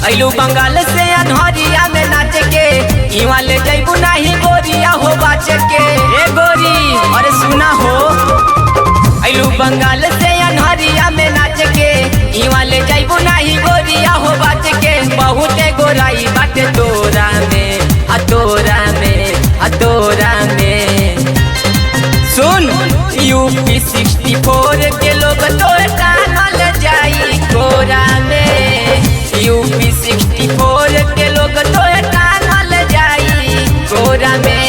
अइलू बंगाल से अनहरिया में नाच के इवा ले जइबू नाही गोरिया हो बाच के ए गोरी अरे सुना हो। अइलू बंगाल से अनहरिया में नाच के इवा ले जइबू नाही गोरिया हो बाच के बहुते गोराई बाटे तोरा में तोरा में तोरा में। सुन यूपी 64 के लोग तोरे टांगल जाई कोरा में। यूपी 64 के लोग तोरे टांगल जाई कोरा में।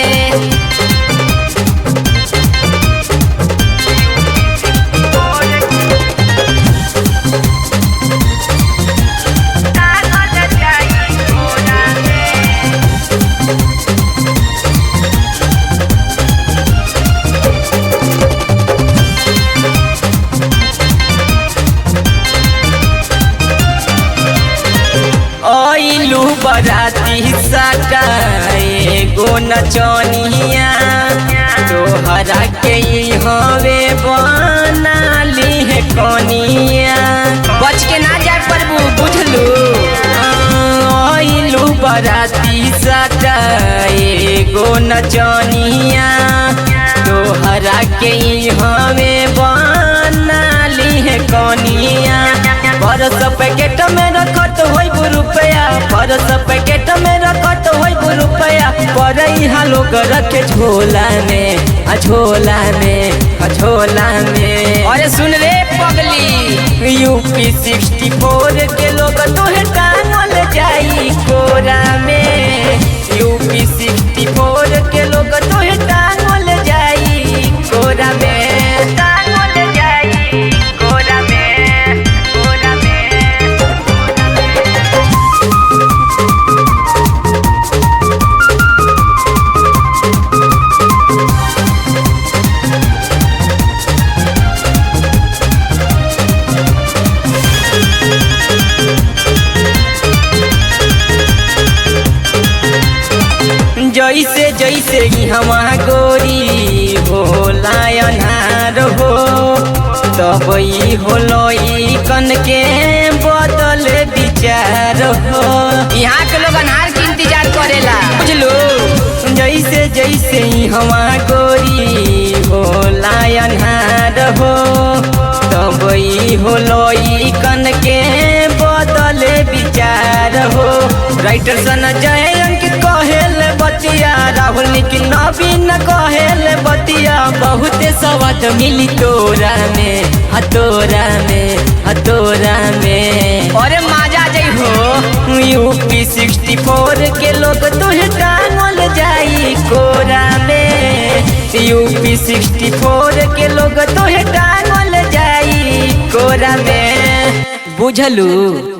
अइलू बराती सटाए गो नचनिया तोहरा के हवे बना ली है कनिया बच के ना जाए प्रभु बुझलू। अइलू बराती सटाए गो नचनिया तोहरा के हवे बना ली है कनिया। परस पैकेट में रखत होई रुपया परस पैकेट में रखत होई रुपया पर यहाँ लोग रखे झोला में झोला में झोला में। अरे सुन रे पगली यूपी 64 के लोग तोहे टांगल जाई कोरा में। यूपी 64 के लोग तोहे टांगल जाई कोरा में टांगल जाई कोरा में। जैसे जैसे हवा गोरी होला अनार हो तब होलो कन के बदल विचार हो। यहाँ के लोग अनार के इंतजार करेला बुझलो। जैसे जैसे हवा गोरी होला अनार हो तब होलो कन के बदल विचार हो। राइटर सन जय अंकित कहेल बतिया राहुल निखिल नवीन कहेल बतिया बहुते सवाद मिली तोरा में तोरा में तोरा में। अरे मजा जाइ हो यूपी 64 के लोग तुहे टांगल जाई कोरा में। यूपी 64 के लोग तुहे टांगल जाई कोरा में बुझलू।